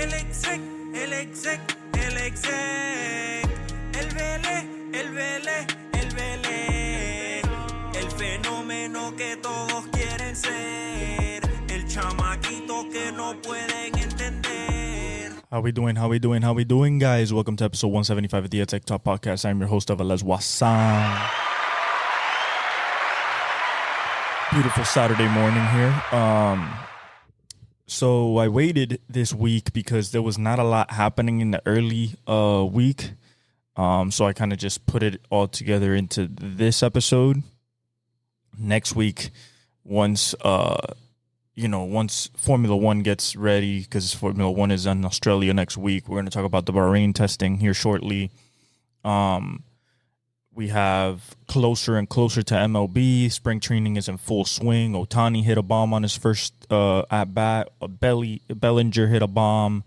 el exec, el exec. El Vélez, el fenómeno que todos quieren ser, el chamaquito que no pueden entender. How we doing, guys? Welcome to episode 175 of the Exec Talk Podcast. I'm your host, Avalez Wasan. Beautiful Saturday morning here. So I waited this week because there was not a lot happening in the early week. So I kind of just put it all together into this episode. Next week, once Formula One gets ready, because Formula One is in Australia next week, we're going to talk about the Bahrain testing here shortly. We have closer and closer to MLB. Spring training is in full swing. Ohtani hit a bomb on his first at bat. Bellinger hit a bomb.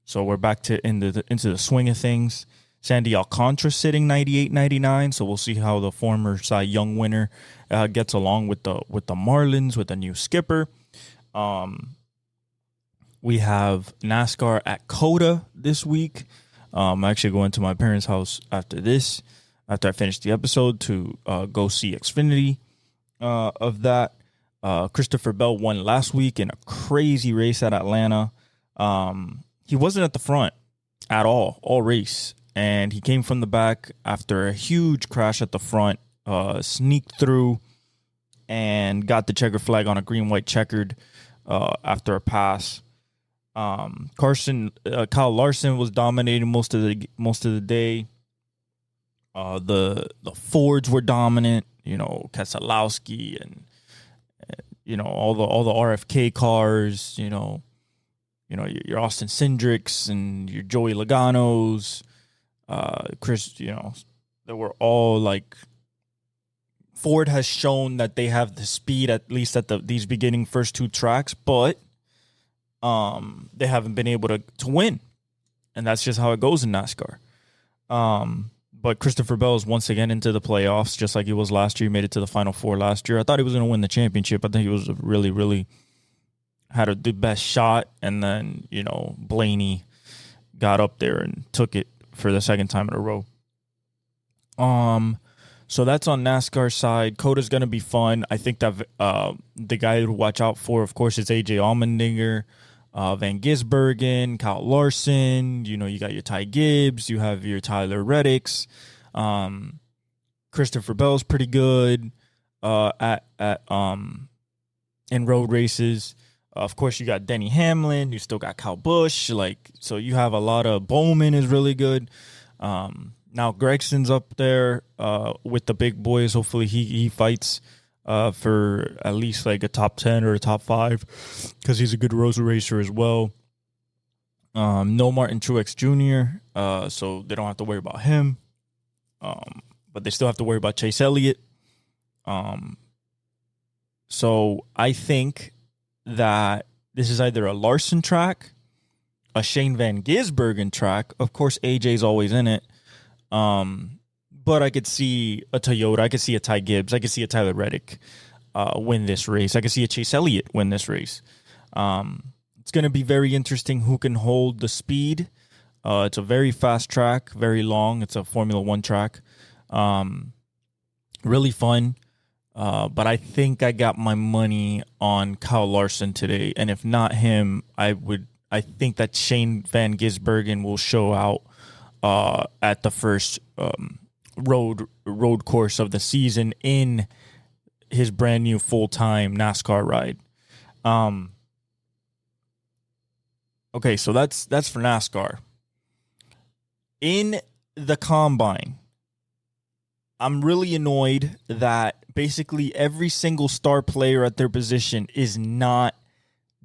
So we're back into the swing of things. Sandy Alcantara sitting 98-99. So we'll see how the former Cy Young winner gets along with the Marlins with a new skipper. We have NASCAR at COTA this week. I'm actually going to my parents' house after I finish the episode to go see Xfinity of that. Christopher Bell won last week in a crazy race at Atlanta. He wasn't at the front at all race, and he came from the back after a huge crash at the front, sneaked through and got the checker flag on a green-white checkered after a pass. Kyle Larson was dominating most of the day. The Fords were dominant, Keselowski and all the RFK cars, your Austin Cindrics and your Joey Logano's, Chris, they were all like, Ford has shown that they have the speed, at least at these beginning first two tracks, but they haven't been able to win. And that's just how it goes in NASCAR. But Christopher Bell is once again into the playoffs, just like he was last year. He made it to the Final Four last year. I thought he was going to win the championship. I think he was really had the best shot. And then, Blaney got up there and took it for the second time in a row. So that's on NASCAR side. COTA's going to be fun. I think that the guy to watch out for, of course, is AJ Allmendinger, Van Gisbergen, Kyle Larson. You got your Ty Gibbs. You have your Tyler Reddicks. Christopher Bell's pretty good in road races. Of course, you got Denny Hamlin. You still got Kyle Busch. So you have a lot of Bowman is really good. Now Gregson's up there with the big boys. Hopefully he fights for at least like a top 10 or a top 5 because he's a good road racer as well. No Martin Truex Jr., so they don't have to worry about him. But they still have to worry about Chase Elliott. So I think that this is either a Larson track, a Shane Van Gisbergen track. Of course, AJ's always in it. But I could see a Toyota. I could see a Ty Gibbs. I could see a Tyler Reddick win this race. I could see a Chase Elliott win this race. It's going to be very interesting who can hold the speed. It's a very fast track, very long. It's a Formula One track. Really fun. But I think I got my money on Kyle Larson today. And if not him, I think that Shane Van Gisbergen will show out at the first road course of the season in his brand new full-time NASCAR ride. Okay, so that's for NASCAR. In the Combine, I'm really annoyed that basically every single star player at their position is not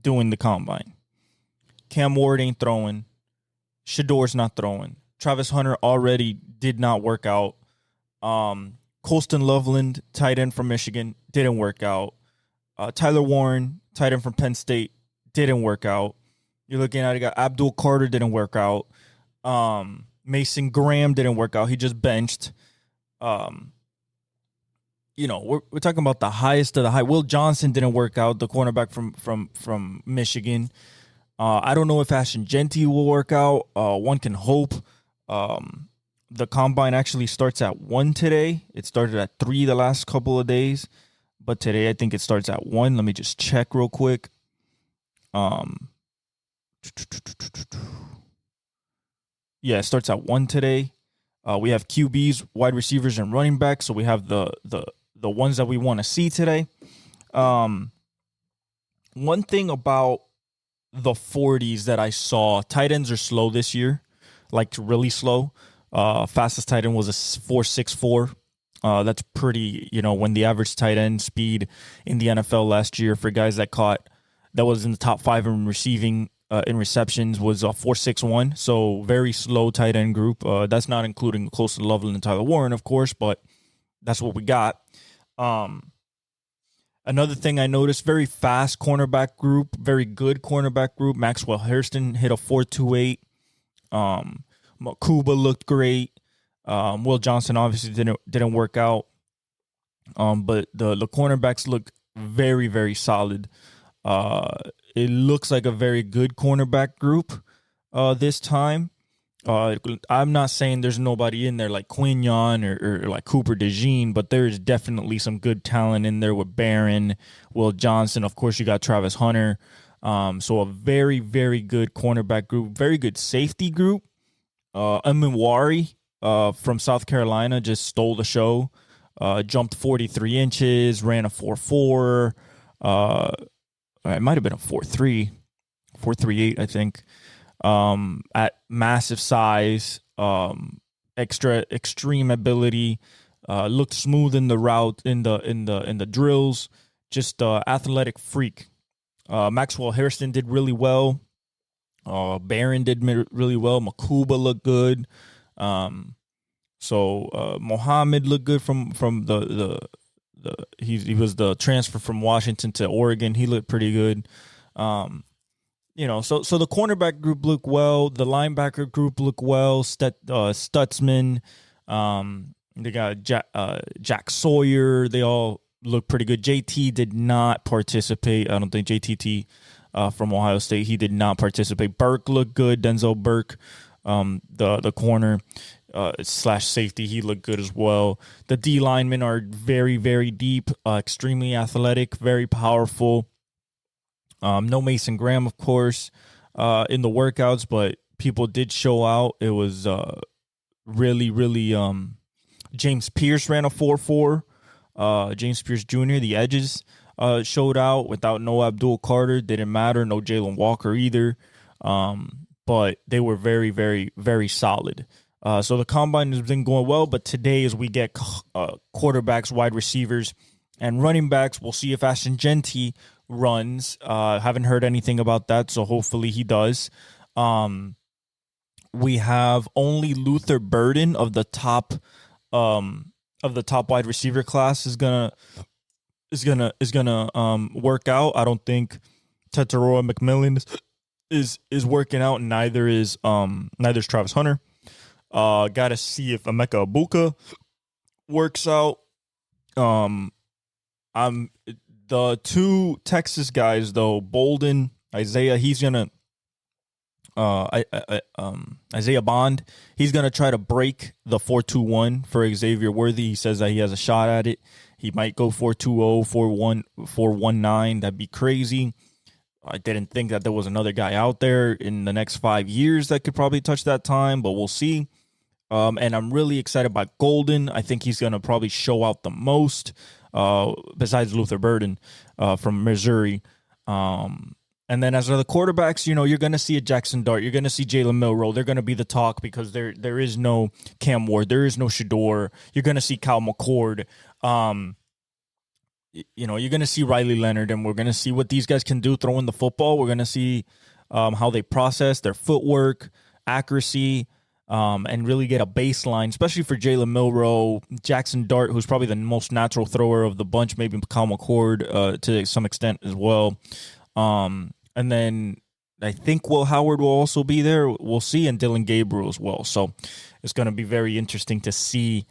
doing the Combine. Cam Ward ain't throwing. Shador's not throwing. Travis Hunter already did not work out. Colston Loveland, tight end from Michigan, didn't work out. Tyler Warren, tight end from Penn State, didn't work out. You're looking at, you got Abdul Carter, didn't work out. Mason Graham didn't work out. He just benched. We're talking about the highest of the high. Will Johnson didn't work out, the cornerback from Michigan. I don't know if Ashton Genty will work out. One can hope. The combine actually starts at 1 today. It started at 3 the last couple of days, but today I think it starts at 1. Let me just check real quick. Yeah, it starts at 1 today. We have QBs, wide receivers, and running backs. So we have the ones that we want to see today. One thing about the 40s that I saw, tight ends are slow this year, like really slow. Fastest tight end was a 4.64. That's pretty, when the average tight end speed in the NFL last year for guys that was in the top 5 in receiving, in receptions was a 4.61. So very slow tight end group. That's not including close to Loveland and Tyler Warren, of course, but that's what we got. Another thing I noticed, very fast cornerback group, very good cornerback group. Maxwell Hairston hit a 4.28. Makuba looked great. Will Johnson obviously didn't work out. But the cornerbacks look very, very solid. It looks like a very good cornerback group this time. I'm not saying there's nobody in there like Quignon or like Cooper DeJean, but there's definitely some good talent in there with Barron, Will Johnson. Of course, you got Travis Hunter. So a very, very good cornerback group, very good safety group. Wari from South Carolina just stole the show. Jumped 43 inches, ran a 4.4. It might have been a 4.3, 4.38, I think. At massive size, extreme ability, looked smooth in the route, in the drills, just athletic freak. Maxwell Hairston did really well. Barron did really well. Makuba looked good. Mohammed looked good from he was the transfer from Washington to Oregon. He looked pretty good. So the cornerback group looked well. The linebacker group looked well. Stutzman, they got Jack Sawyer. They all look pretty good. JT did not participate. I don't think JTT from Ohio State, he did not participate. Burke looked good. Denzel Burke, the corner / safety, he looked good as well. The D linemen are very, very deep, extremely athletic, very powerful. No Mason Graham, of course, in the workouts, but people did show out. It was really, really James Pierce ran a 4.4. James Pierce Jr., the edges, showed out without no Abdul Carter. Didn't matter. No Jalen Walker either. But they were very, very, very solid. So the combine has been going well, but today as we get quarterbacks, wide receivers, and running backs, we'll see if Ashton Genty runs. Haven't heard anything about that, so hopefully he does. We have only Luther Burden of the top wide receiver class is gonna work out. I don't think Tetairoa McMillan is working out. Neither's Travis Hunter. Got to see if Emeka Ibuka works out. The two Texas guys though, Bolden, Isaiah, he's gonna Isaiah Bond, he's gonna try to break the 4.21 for Xavier Worthy. He says that he has a shot at it. He might go 4.20, 4.19. That'd be crazy. I didn't think that there was another guy out there in the next 5 years that could probably touch that time, but we'll see. And I'm really excited about Golden. I think he's going to probably show out the most, besides Luther Burden from Missouri. And then as for the quarterbacks, you're going to see a Jackson Dart. You're going to see Jalen Milroe. They're going to be the talk because there is no Cam Ward. There is no Shador. You're going to see Kyle McCord. You're going to see Riley Leonard, and we're going to see what these guys can do throwing the football. We're going to see how they process their footwork, accuracy, and really get a baseline, especially for Jalen Milroe, Jackson Dart, who's probably the most natural thrower of the bunch, maybe Kyle McCord to some extent as well. And then I think Will Howard will also be there. We'll see, and Dylan Gabriel as well. So it's going to be very interesting to see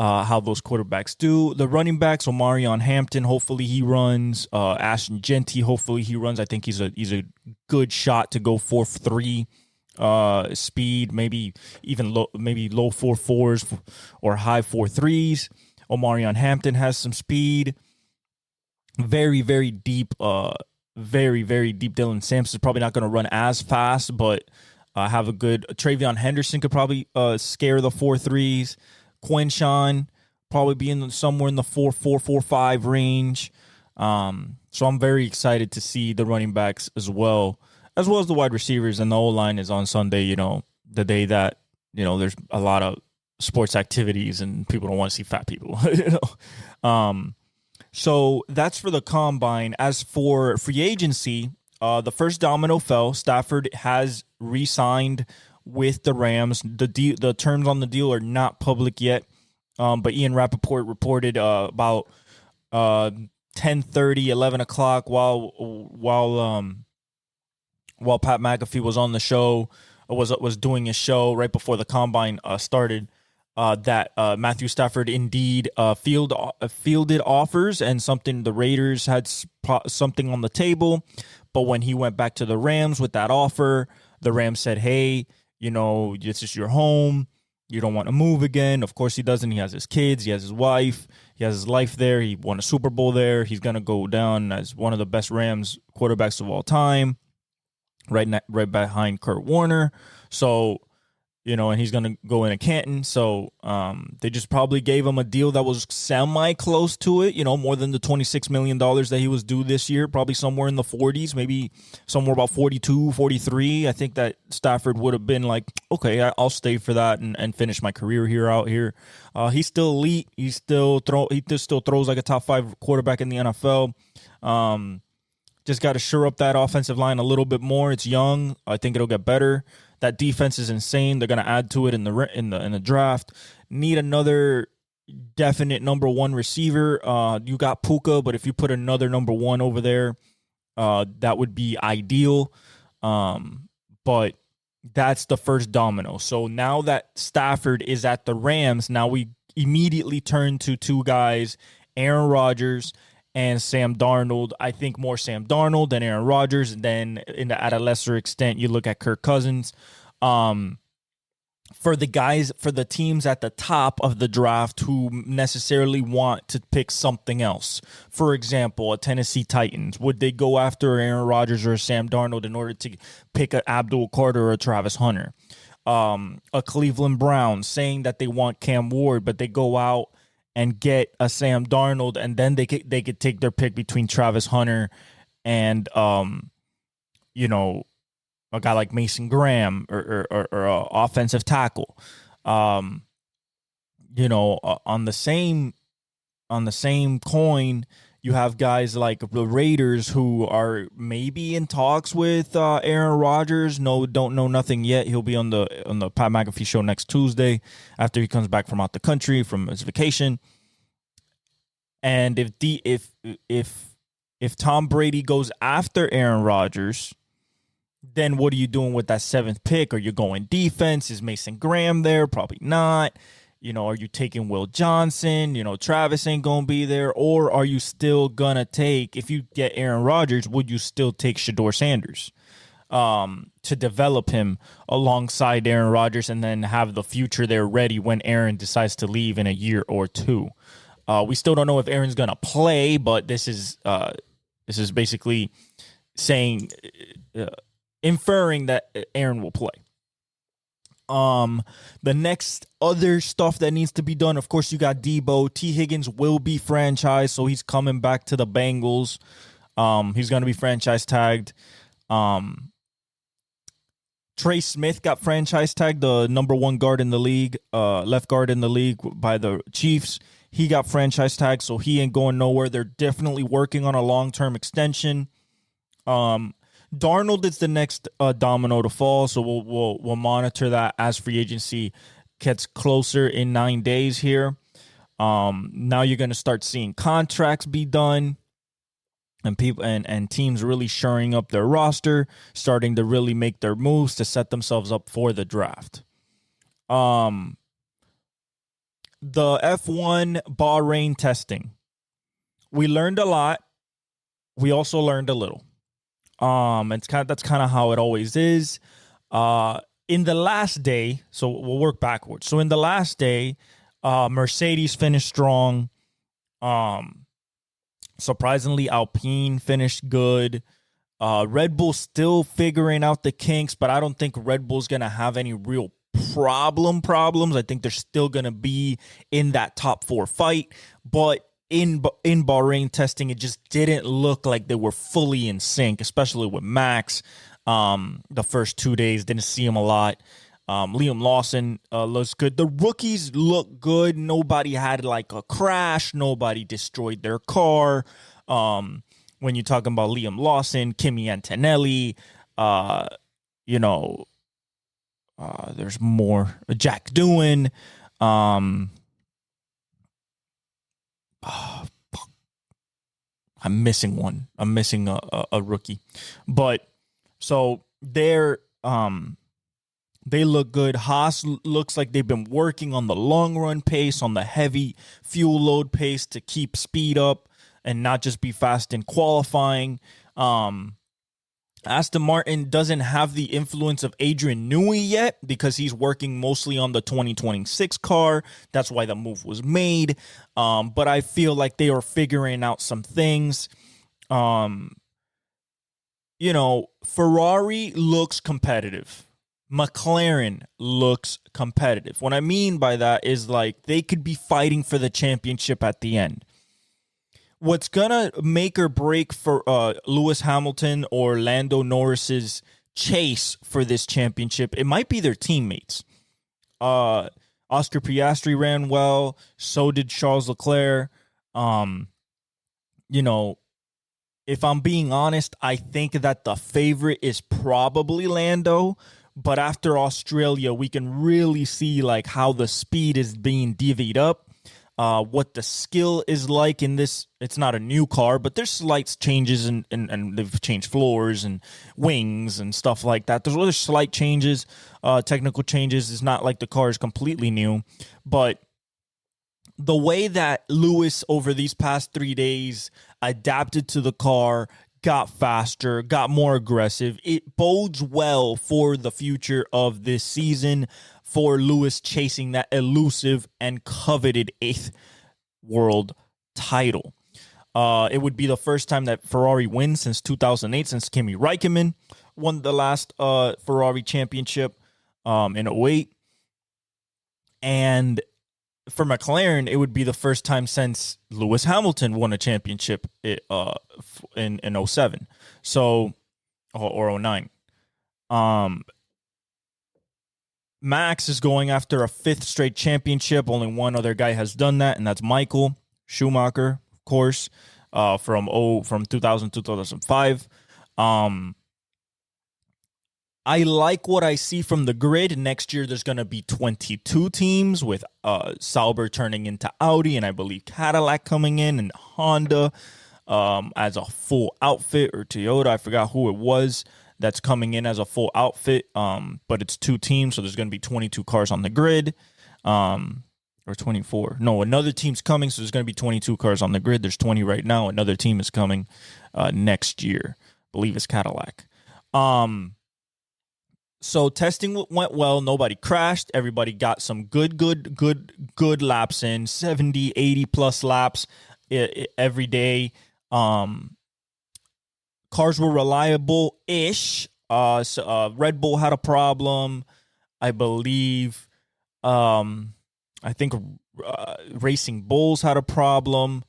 how those quarterbacks do. The running backs, Omarion Hampton, hopefully he runs. Ashton Genty, hopefully he runs. I think he's a good shot to go 4.3 speed, maybe even low 4.4s or high 4.3s. Omarion Hampton has some speed. Very, very deep. Very, very deep. Dylan Sampson's probably not going to run as fast, but have a good. Travion Henderson could probably scare the 4.3s. Quinshawn probably be somewhere in the 4.4, 4.5 range. So I'm very excited to see the running backs as well as the wide receivers. And the O-line is on Sunday, the day that, there's a lot of sports activities and people don't want to see fat people. So that's for the combine. As for free agency, the first domino fell. Stafford has re-signed with the Rams. The terms on the deal are not public yet, but Ian Rappaport reported about 10:30, 11 o'clock while Pat McAfee was on the show, was doing his show right before the combine started. That Matthew Stafford indeed fielded offers, and something the Raiders had something on the table. But when he went back to the Rams with that offer, the Rams said, hey, this is your home. You don't want to move again. Of course he doesn't. He has his kids. He has his wife. He has his life there. He won a Super Bowl there. He's going to go down as one of the best Rams quarterbacks of all time, right behind Kurt Warner. So, and he's going to go into Canton. So they just probably gave him a deal that was semi-close to it, more than the $26 million that he was due this year, probably somewhere in the 40s, maybe somewhere about 42, 43. I think that Stafford would have been like, okay, I'll stay for that and finish my career out here. He's still elite. He still throws like a top 5 quarterback in the NFL. Just got to shore up that offensive line a little bit more. It's young. I think it'll get better. That defense is insane. They're going to add to it in the draft. Need another definite number one receiver. You got Puka, but if you put another number one over there, that would be ideal. But that's the first domino. So now that Stafford is at the Rams, now we immediately turn to two guys, Aaron Rodgers and Sam Darnold. I think more Sam Darnold than Aaron Rodgers. And then at a lesser extent, you look at Kirk Cousins. For the teams at the top of the draft who necessarily want to pick something else. For example, a Tennessee Titans. Would they go after Aaron Rodgers or Sam Darnold in order to pick an Abdul Carter or a Travis Hunter? A Cleveland Browns saying that they want Cam Ward, but they go out and get a Sam Darnold, and then they could take their pick between Travis Hunter and a guy like Mason Graham or a offensive tackle. On the same coin, you have guys like the Raiders who are maybe in talks with Aaron Rodgers. Don't know nothing yet. He'll be on the Pat McAfee show next Tuesday after he comes back from out the country from his vacation. And if Tom Brady goes after Aaron Rodgers, then what are you doing with that 7th pick? Are you going defense? Is Mason Graham there? Probably not. Are you taking Will Johnson? Travis ain't going to be there. Or are you still going to take, if you get Aaron Rodgers, would you still take Shedeur Sanders to develop him alongside Aaron Rodgers and then have the future there ready when Aaron decides to leave in a year or two? We still don't know if Aaron's going to play, but this is basically saying, inferring that Aaron will play. The next other stuff that needs to be done, of course, you got Debo. T. Higgins will be franchised, so he's coming back to the Bengals. He's going to be franchise tagged. Trey Smith got franchise tagged, the number 1 guard in the league, left guard in the league by the Chiefs. He got franchise tagged, so he ain't going nowhere. They're definitely working on a long-term extension. Darnold is the next domino to fall, so we'll monitor that as free agency gets closer in 9 days here. Now you're going to start seeing contracts be done, and people and teams really shoring up their roster, starting to really make their moves to set themselves up for the draft. the F1 Bahrain testing. We learned a lot. We also learned a little. That's kind of how it always is. In the last day, so we'll work backwards. So in the last day, Mercedes finished strong. Surprisingly, Alpine finished good. Red Bull still figuring out the kinks, but I don't think Red Bull's going to have any real problems. I think they're still going to be in that top 4 fight, but in Bahrain testing, it just didn't look like they were fully in sync, especially with Max. The first 2 days, didn't see him a lot. Liam Lawson looks good. The rookies look good. Nobody had like a crash. Nobody destroyed their car. When you're talking about Liam Lawson, Kimi Antonelli, there's more. Jack Doohan. I'm missing one. I'm missing a rookie. But so they look good. Haas looks like they've been working on the long run pace, on the heavy fuel load pace to keep speed up and not just be fast in qualifying. Aston Martin doesn't have the influence of Adrian Newey yet because he's working mostly on the 2026 car. That's why the move was made. But I feel like they are figuring out some things. Ferrari looks competitive. McLaren looks competitive. What I mean by that is like they could be fighting for the championship at the end. What's going to make or break for Lewis Hamilton or Lando Norris's chase for this championship, it might be their teammates. Oscar Piastri ran well. So did Charles Leclerc. If I'm being honest, I think that the favorite is probably Lando. But after Australia, we can really see like how the speed is being divvied up. What the skill is like in this. It's not a new car, but there's slight changes and they've changed floors and wings and stuff like that. There's other slight changes, technical changes. It's not like the car is completely new, but the way that Lewis over these past 3 days adapted to the car, got faster, got more aggressive, it bodes well for the future of this season, for Lewis chasing that elusive and coveted 8th world title. It would be the first time that Ferrari wins since 2008, since Kimi Räikkönen won the last Ferrari championship in 2008. And for McLaren, it would be the first time since Lewis Hamilton won a championship in 2007, or 2009. Max is going after a 5th straight championship. Only one other guy has done that, and that's Michael Schumacher, of course, from 2000 to 2005. I like what I see from the grid. Next year, there's going to be 22 teams with Sauber turning into Audi, and I believe Cadillac coming in, and Honda as a full outfit, or Toyota. I forgot who it was that's coming in as a full outfit, but it's 2 teams, so there's going to be 22 cars on the grid, or 24. No, another team's coming, so there's going to be 22 cars on the grid. There's 20 right now. Another team is coming next year. I believe it's Cadillac. So testing went well. Nobody crashed. Everybody got some good laps in, 70, 80 plus laps every day. Cars were reliable-ish. Red Bull had a problem, I believe. I think Racing Bulls had a problem.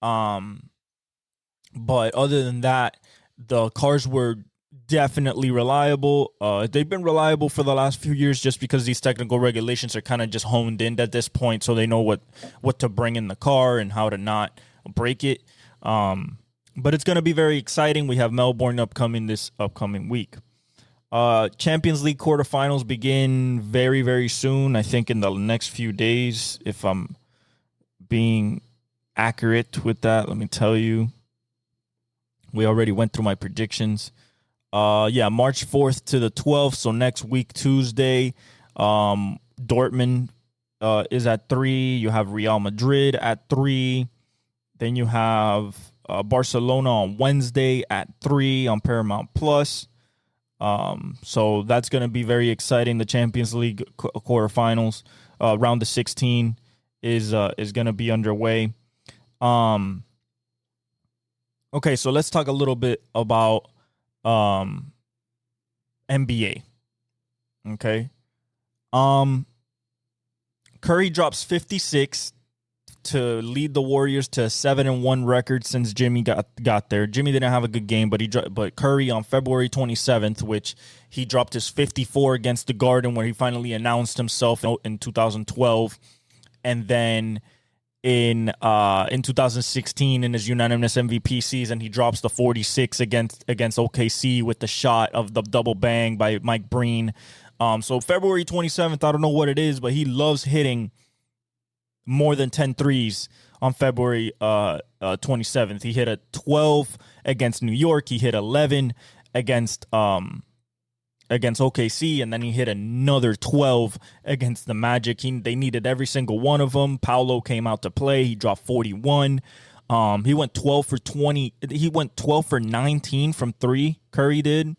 But other than that, the cars were definitely reliable. They've been reliable for the last few years just because these technical regulations are kind of just honed in at this point, so they know what to bring in the car and how to not break it. But it's going to be very exciting. We have Melbourne this upcoming week. Champions League quarterfinals begin very, very soon. I think in the next few days, if I'm being accurate with that, let me tell you. We already went through my predictions. March 4th to the 12th, so next week, Tuesday, Dortmund is at 3. You have Real Madrid at 3. Then you have Barcelona on Wednesday at 3 on Paramount Plus. So that's going to be very exciting. The Champions League quarterfinals, round of 16 is going to be underway. Okay, so let's talk a little bit about NBA. Okay. Curry drops 56 to lead the Warriors to a 7-1 record since Jimmy got there. Jimmy didn't have a good game, but Curry on February 27th, which he dropped his 54 against the Garden, where he finally announced himself in 2012, and then in 2016 in his unanimous MVP season, he drops the 46 against OKC with the shot of the double bang by Mike Breen. So February 27th, I don't know what it is, but he loves hitting more than 10 threes on February 27th. He hit a 12 against New York. He hit 11 against OKC, and then he hit another 12 against the Magic. They needed every single one of them. Paolo came out to play. He dropped 41. He went 12 for 20. He went 12 for 19 from 3. Curry did.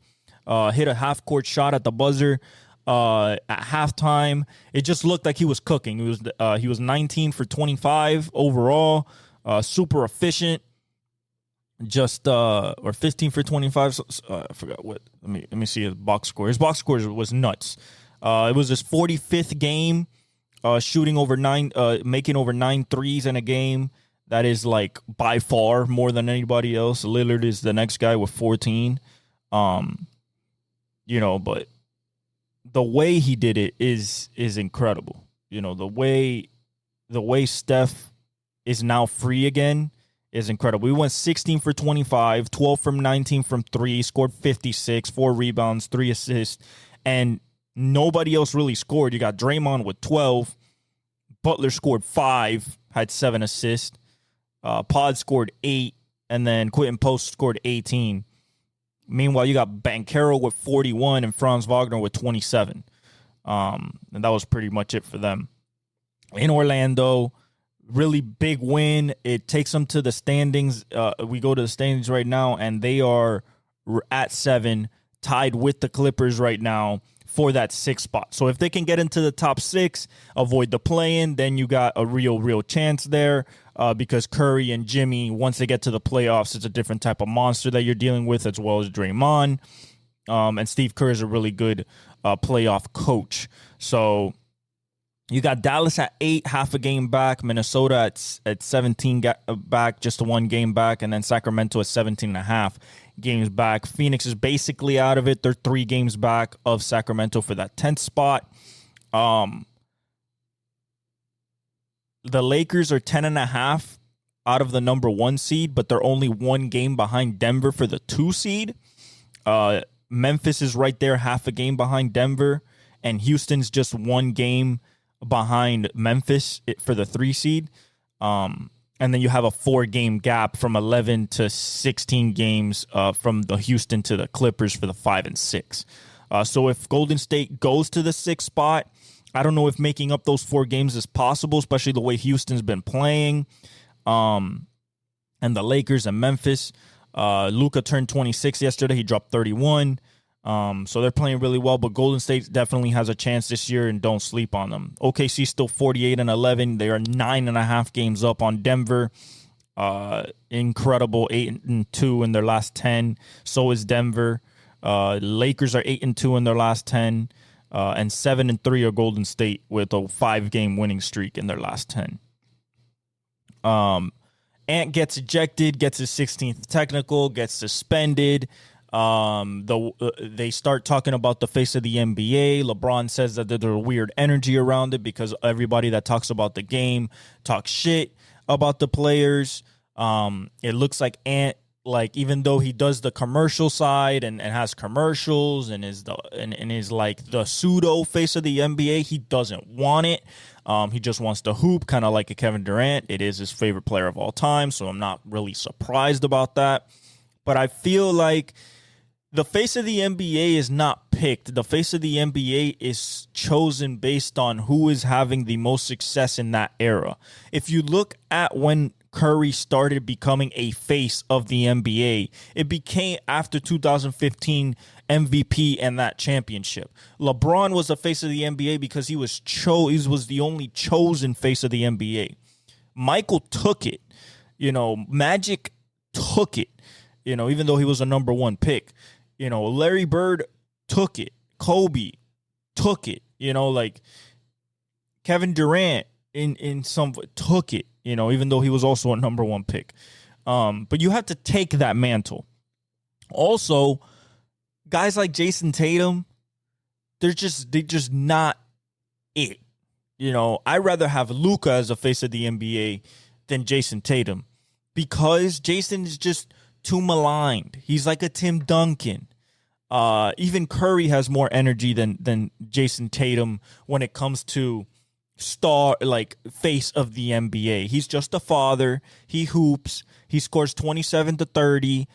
Hit a half-court shot at the buzzer at halftime. It just looked like he was cooking. He was 19 for 25 overall. Super efficient. Or 15 for 25. So, I forgot what. Let me see his box score. His box score was nuts. It was his 45th game, shooting over 9, making over 9 threes in a game. That is like by far more than anybody else. Lillard is the next guy with 14. But the way he did it is incredible. The way Steph is now free again is incredible. We went 16 for 25, 12 from 19 from 3, scored 56, 4 rebounds, 3 assists, and nobody else really scored. You got Draymond with 12, Butler scored 5, had 7 assists, Pod scored 8, and then Quentin Post scored 18. Meanwhile, you got Banchero with 41 and Franz Wagner with 27. And that was pretty much it for them. In Orlando, really big win. It takes them to the standings. We go to the standings right now, and they are at 7, tied with the Clippers right now for that 6th spot. So if they can get into the top 6, avoid the play-in, then you got a real chance there. Because Curry and Jimmy, once they get to the playoffs, it's a different type of monster that you're dealing with, as well as Draymond. And Steve Kerr is a really good playoff coach. So you got Dallas at 8, half a game back. Minnesota at 17 back, just 1 game back. And then Sacramento at 17.5 games back. Phoenix is basically out of it. They're 3 games back of Sacramento for that 10th spot. The Lakers are 10.5 out of the number 1 seed, but they're only 1 game behind Denver for the 2 seed. Memphis is right there, half a game behind Denver, and Houston's just 1 game behind Memphis for the 3 seed. And then you have a 4-game gap from 11 to 16 games from the Houston to the Clippers for the 5 and 6. So if Golden State goes to the 6th spot, I don't know if making up those 4 games is possible, especially the way Houston's been playing. And the Lakers and Memphis. Luka turned 26 yesterday. He dropped 31. So they're playing really well, but Golden State definitely has a chance this year, and don't sleep on them. OKC still 48-11. They are 9.5 games up on Denver. Incredible 8-2 in their last 10. So is Denver. Lakers are 8-2 in their last 10. And 7-3 are Golden State with a 5-game winning streak in their last 10. Ant gets ejected, gets his 16th technical, gets suspended. They start talking about the face of the NBA. LeBron says that there's a weird energy around it because everybody that talks about the game talks shit about the players. It looks like Ant, even though he does the commercial side and has commercials and is like the pseudo face of the NBA, he doesn't want it. He just wants to hoop, kind of like a Kevin Durant. It is his favorite player of all time, so I'm not really surprised about that. But I feel like the face of the NBA is not picked. The face of the NBA is chosen based on who is having the most success in that era. If you look at when Curry started becoming a face of the NBA, it became after 2015 MVP and that championship. LeBron was the face of the NBA because he was the only chosen face of the NBA. Michael took it. Magic took it. Even though he was a number one pick. Larry Bird took it. Kobe took it. Kevin Durant in some took it. Even though he was also a number one pick. But you have to take that mantle. Also, guys like Jason Tatum, they're just not it. I'd rather have Luka as a face of the NBA than Jason Tatum because Jason is just too maligned. He's like a Tim Duncan. Even Curry has more energy than Jason Tatum when it comes to face of the NBA. He's just a father. He hoops. He scores 27 to 30,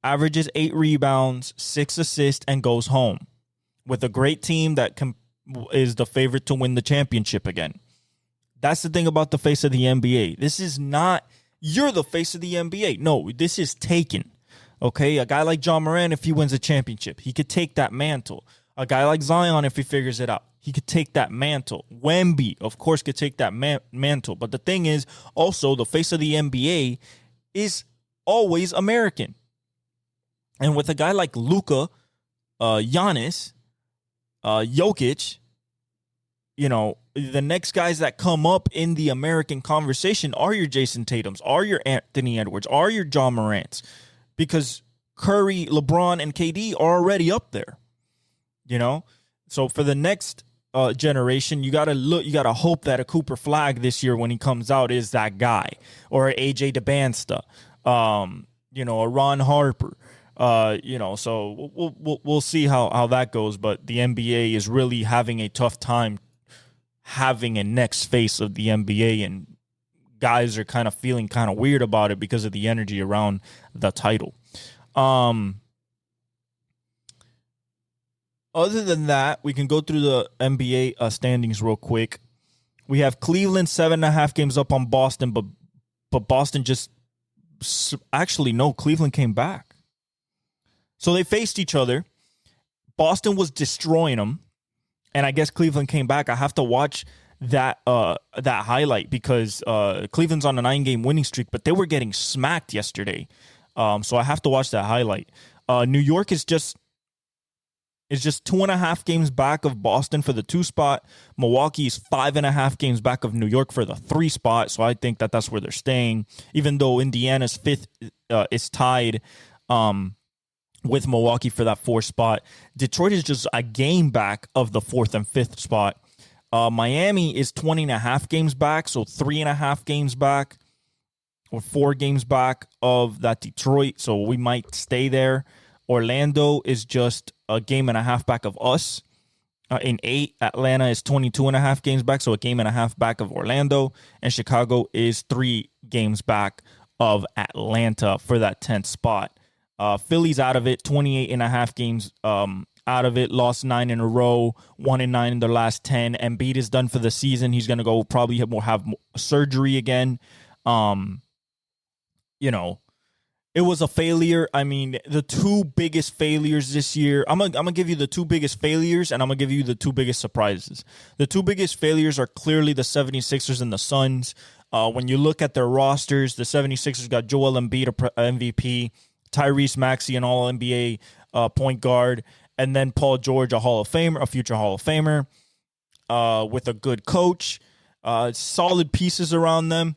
averages 8 rebounds, 6 assists, and goes home with a great team that is the favorite to win the championship again. That's the thing about the face of the NBA. This is not, you're the face of the NBA. No, this is taken. Okay, a guy like John Moran, if he wins a championship, he could take that mantle. A guy like Zion, if he figures it out, he could take that mantle. Wemby, of course, could take that mantle. But the thing is, also, the face of the NBA is always American. And with a guy like Luka, Giannis, Jokic, the next guys that come up in the American conversation are your Jason Tatums, are your Anthony Edwards, are your John Morants. Because Curry, LeBron, and KD are already up there. So for the next generation, you gotta hope that a Cooper Flagg this year when he comes out is that guy, or AJ DeBansta, a Ron Harper, So we'll see how that goes. But the NBA is really having a tough time having a next face of the NBA, and guys are kind of feeling kind of weird about it because of the energy around the title. Other than that, we can go through the NBA standings real quick. We have Cleveland 7.5 games up on Boston, but Boston Cleveland came back. So they faced each other. Boston was destroying them, and I guess Cleveland came back. I have to watch that highlight because Cleveland's on a 9-game winning streak, but they were getting smacked yesterday. So I have to watch that highlight. New York is just 2.5 games back of Boston for the 2 spot. Milwaukee is 5.5 games back of New York for the 3 spot. So I think that's where they're staying, even though Indiana's 5th is tied with Milwaukee for that 4 spot. Detroit is just a game back of the 4th and 5th spot. Miami is 20.5 games back, so 3.5 games back or 4 games back of that Detroit, so we might stay there. Orlando is just a game and a half back of us in 8. Atlanta is 22.5 games back, so a game and a half back of Orlando. And Chicago is 3 games back of Atlanta for that 10th spot. Philly's out of it, 28.5 games out of it, lost 9 in a row, 1-9 in their last 10. Embiid is done for the season. He's going to go probably have surgery again. It was a failure. I mean, the 2 biggest failures this year, I'm gonna give you the 2 biggest failures, and I'm going to give you the 2 biggest surprises. The 2 biggest failures are clearly the 76ers and the Suns. When you look at their rosters, the 76ers got Joel Embiid, MVP, Tyrese Maxey, an All-NBA point guard, and then Paul George, a future Hall of Famer, with a good coach, solid pieces around them.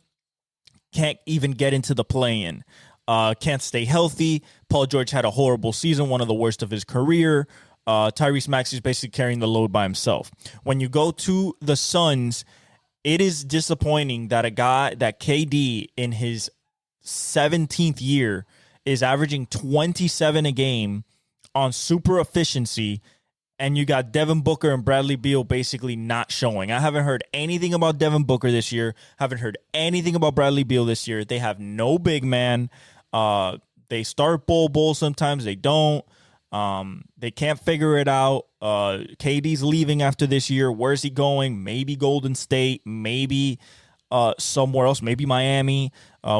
Can't even get into the play-in. Can't stay healthy. Paul George had a horrible season, one of the worst of his career. Tyrese Maxey is basically carrying the load by himself. When you go to the Suns, it is disappointing that that KD in his 17th year is averaging 27 a game on super efficiency, and you got Devin Booker and Bradley Beal basically not showing. I haven't heard anything about Devin Booker this year. Haven't heard anything about Bradley Beal this year. They have no big man. They start Bol sometimes. They don't. They can't figure it out. KD's leaving after this year. Where's he going? Maybe Golden State, maybe somewhere else, maybe Miami.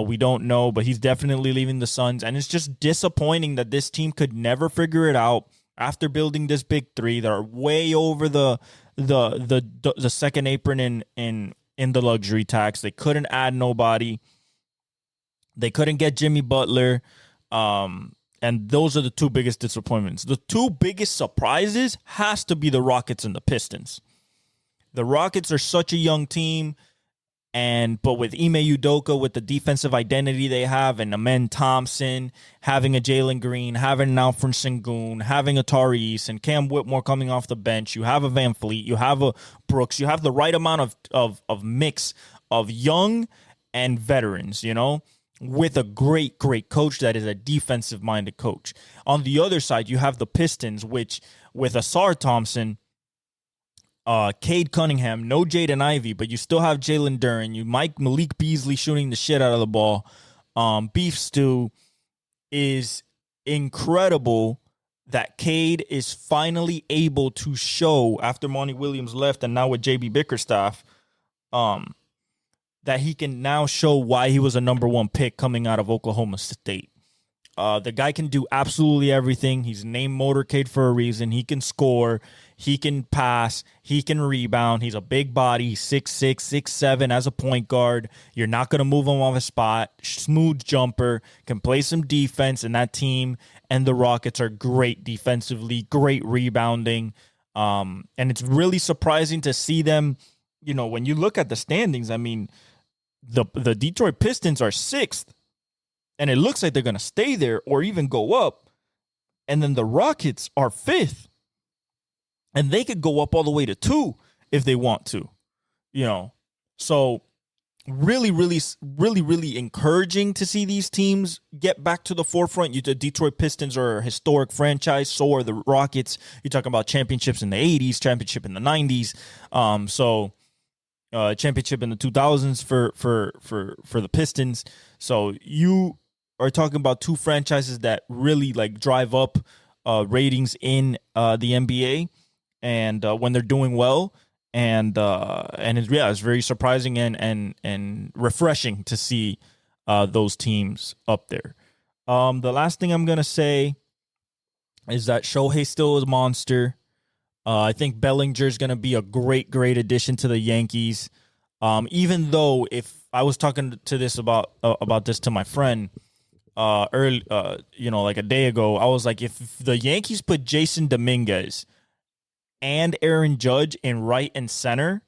We don't know, but he's definitely leaving the Suns. And it's just disappointing that this team could never figure it out after building this big three. They're way over the second apron in the luxury tax. They couldn't add nobody. They couldn't get Jimmy Butler. And those are the two biggest disappointments. The two biggest surprises has to be the Rockets and the Pistons. The Rockets are such a young team, but with Ime Udoka, with the defensive identity they have, and Amen Thompson, having a Jalen Green, having an Alfred Sengun, having a Tyrese, and Cam Whitmore coming off the bench, you have a Van Fleet, you have a Brooks, you have the right amount of mix of young and veterans, with a great coach that is a defensive-minded coach. On the other side, you have the Pistons, which with Asar Thompson, Cade Cunningham, no Jaden Ivey, but you still have Jalen Duren. You Malik Beasley shooting the shit out of the ball. Beef Stew is incredible that Cade is finally able to show, after Monty Williams left and now with JB Bickerstaff, that he can now show why he was a number one pick coming out of Oklahoma State. The guy can do absolutely everything. He's named Motorcade for a reason. He can score. He can pass. He can rebound. He's a big body. He's 6'6", 6'7" as a point guard. You're not going to move him off a spot. Smooth jumper. Can play some defense, and that team and the Rockets are great defensively, great rebounding. And it's really surprising to see them, when you look at the standings, I mean, the Detroit Pistons are 6th, and it looks like they're going to stay there or even go up. And then the Rockets are 5th, and they could go up all the way to 2 if they want to, So really, really, really, really encouraging to see these teams get back to the forefront. The Detroit Pistons are a historic franchise. So are the Rockets. You're talking about championships in the 80s, championship in the 90s. Championship in the 2000s for the Pistons. So you are talking about two franchises that really drive up ratings in the NBA, and when they're doing well, and it's very surprising and refreshing to see those teams up there. The last thing I'm gonna say is that Shohei still is a monster. I think Bellinger is going to be a great addition to the Yankees. Even though, if I was talking to this about this to my friend early, like a day ago, I was like, if the Yankees put Jason Dominguez and Aaron Judge in right and center,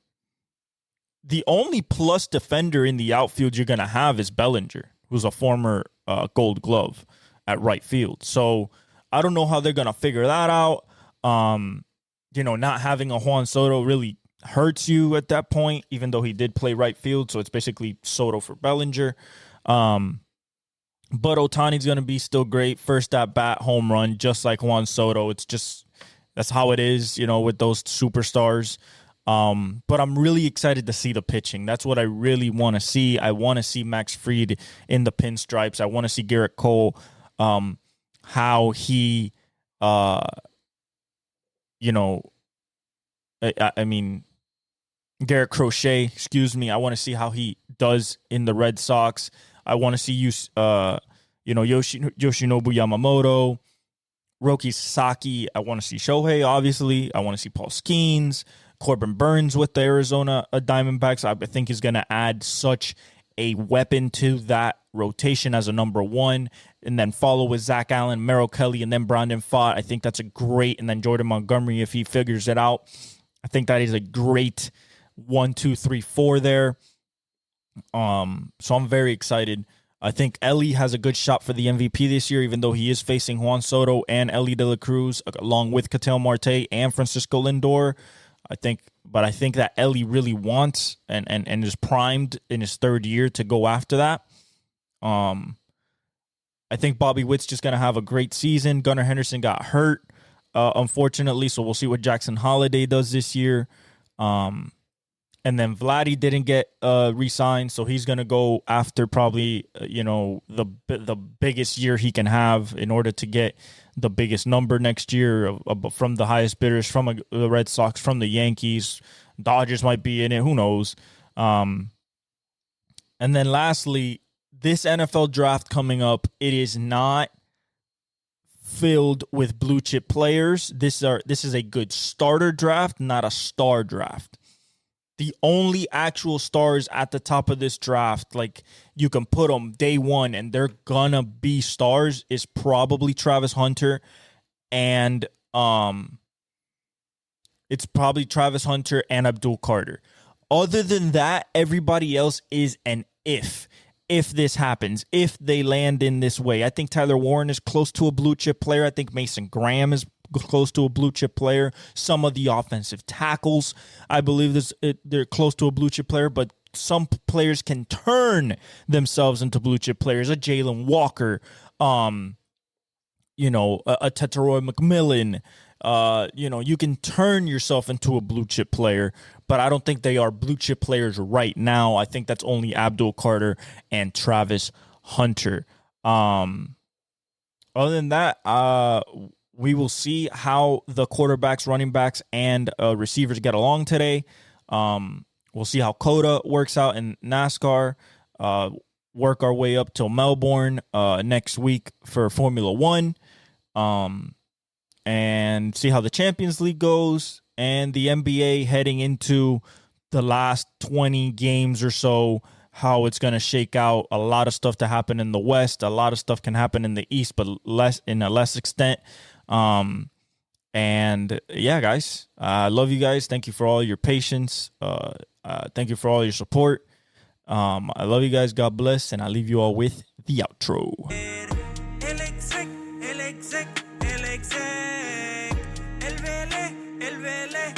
the only plus defender in the outfield you're going to have is Bellinger, who's a former Gold Glove at right field. So I don't know how they're going to figure that out. Not having a Juan Soto really hurts you at that point, even though he did play right field. So it's basically Soto for Bellinger. But Ohtani's going to be still great. First at bat, home run, just like Juan Soto. It's just, that's how it is, with those superstars. But I'm really excited to see the pitching. That's what I really want to see. I want to see Max Fried in the pinstripes. I want to see Garrett Cole, how he, Garrett Crochet, I want to see how he does in the Red Sox. I want to see Yoshinobu Yamamoto, Roki Sasaki. I want to see Shohei, obviously. I want to see Paul Skeens, Corbin Burns with the Arizona Diamondbacks. I think he's going to add such a weapon to that rotation as a number one, and then follow with Zach Allen, Merrill Kelly, and then Brandon Pfaadt. I think that's a great, and then Jordan Montgomery if he figures it out. I think that is a great 1, 2, 3, 4 there. So I'm very excited. I think Ellie has a good shot for the MVP this year, even though he is facing Juan Soto and Ellie De La Cruz, along with Ketel Marte and Francisco Lindor. I think that Ellie really wants and is primed in his third year to go after that. I think Bobby Witt's just going to have a great season. Gunnar Henderson got hurt, unfortunately, so we'll see what Jackson Holiday does this year. And then Vladdy didn't get re-signed, so he's gonna go after probably the biggest year he can have in order to get the biggest number next year from the highest bidders, from the Red Sox, from the Yankees. Dodgers might be in it, who knows. And then lastly, this NFL draft coming up, it is not filled with blue chip players. This is a good starter draft, not a star draft. The only actual stars at the top of this draft, like you can put them day one and they're gonna be stars, is probably Travis Hunter, and it's probably Travis Hunter and Abdul Carter. Other than that, everybody else is an if. If this happens, if they land in this way. I think Tyler Warren is close to a blue chip player. I think Mason Graham is close to a blue chip player. Some of the offensive tackles, I believe they're close to a blue chip player, but some players can turn themselves into blue chip players. A Jalen Walker, a Tetaroy McMillan. You can turn yourself into a blue chip player, but I don't think they are blue chip players right now. I think that's only Abdul Carter and Travis Hunter. Other than that, we will see how the quarterbacks, running backs, and receivers get along today. We'll see how COTA works out in NASCAR. Work our way up till Melbourne next week for Formula One. And see how the Champions League goes, and the NBA heading into the last 20 games or so, how it's going to shake out. A lot of stuff to happen in the West. A lot of stuff can happen in the East, but in a less extent. And yeah, guys, I love you guys. Thank you for all your patience. Thank you for all your support. I love you guys. God bless. And I leave you all with the outro. El exec, el vele,